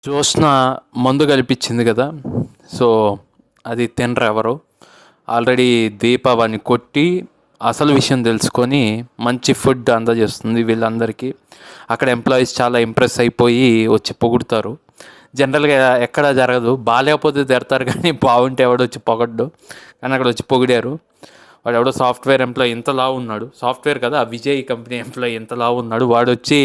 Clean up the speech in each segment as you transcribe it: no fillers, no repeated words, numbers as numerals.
జ్యోత్స్న మందు కల్పించింది కదా. సో అది తినరు ఎవరు. ఆల్రెడీ దీప వాడిని కొట్టి అసలు విషయం తెలుసుకొని మంచి ఫుడ్ అందజేస్తుంది వీళ్ళందరికీ. అక్కడ ఎంప్లాయీస్ చాలా ఇంప్రెస్ అయిపోయి వచ్చి పొగుడుతారు. జనరల్గా ఎక్కడ జరగదు, బాగాలేకపోతే తిడతారు కానీ బాగుంటే ఎవడో వచ్చి పొగడ్డు. కానీ అక్కడ వచ్చి పొగిడారు. వాడు ఎవడో సాఫ్ట్వేర్ ఎంప్లాయీ ఇంతలా ఉన్నాడు, సాఫ్ట్వేర్ కదా విజయ్ కంపెనీ ఎంప్లాయీ ఇంతలా ఉన్నాడు, వాడు వచ్చి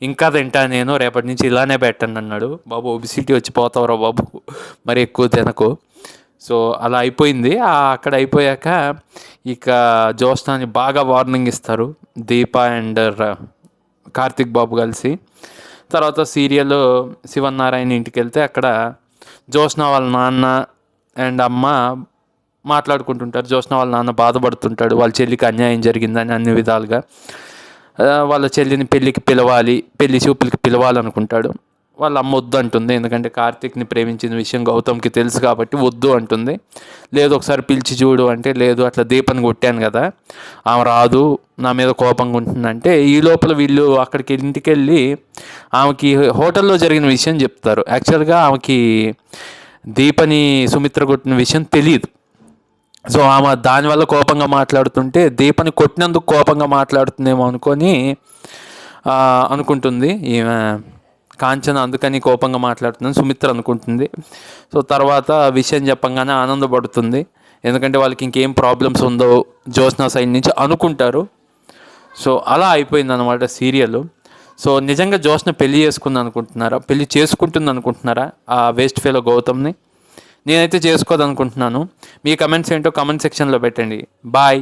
ఇంకా తింటా నేను రేపటి నుంచి ఇలానే పెట్టండి అన్నాడు. బాబు ఒబిసిటీ వచ్చి పోతావురా బాబు, మరి ఎక్కువ తినకు. సో అలా అయిపోయింది. అక్కడ అయిపోయాక ఇక జ్యోత్స్నాని బాగా వార్నింగ్ ఇస్తారు దీప అండ్ కార్తిక్ బాబు కలిసి. తర్వాత సీరియల్ శివనారాయణ ఇంటికి వెళ్తే అక్కడ జ్యోత్స్న వాళ్ళ నాన్న అండ్ అమ్మ మాట్లాడుకుంటుంటారు. జ్యోత్స్న వాళ్ళ నాన్న బాధపడుతుంటాడు, వాళ్ళ చెల్లికి అన్యాయం జరిగిందని అన్ని విధాలుగా. వాళ్ళ చెల్లిని పెళ్లి చూపులకి పిలవాలనుకుంటాడు. వాళ్ళ అమ్మ వద్దు అంటుంది, ఎందుకంటే కార్తీక్ని ప్రేమించిన విషయం గౌతమ్కి తెలుసు కాబట్టి వద్దు అంటుంది. లేదు ఒకసారి పిలిచి చూడు అంటే, లేదు అట్లా దీపని కొట్టాను కదా, ఆమె రాదు, నా మీద కోపంగా ఉంటుందంటే, ఈ లోపల వీళ్ళు అక్కడికి ఇంటికి వెళ్ళి ఆమెకి హోటల్లో జరిగిన విషయం చెప్తారు. యాక్చువల్గా ఆమెకి దీపని సుమిత్ర కొట్టిన విషయం తెలియదు. సో ఆమె దానివల్ల కోపంగా మాట్లాడుతుంటే దీపని కొట్టినందుకు కోపంగా మాట్లాడుతుందేమో అనుకుంటుంది ఈమె కాంచన, అందుకని కోపంగా మాట్లాడుతుందని సుమిత్ర అనుకుంటుంది. సో తర్వాత విషయం చెప్పంగానే ఆనందపడుతుంది, ఎందుకంటే వాళ్ళకి ఇంకేం ప్రాబ్లమ్స్ ఉందో జ్యోత్స్న సైడ్ నుంచి అనుకుంటారు. సో అలా అయిపోయింది అనమాట సీరియల్. సో నిజంగా జ్యోత్స్న పెళ్లి చేసుకుంటుంది అనుకుంటున్నారా ఆ వేస్ట్ ఫెలో గౌతమ్ని? నేనైతే చేసుకోదనుకుంటున్నాను. మీ కమెంట్స్ ఏంటో కమెంట్ సెక్షన్లో పెట్టండి. బాయ్.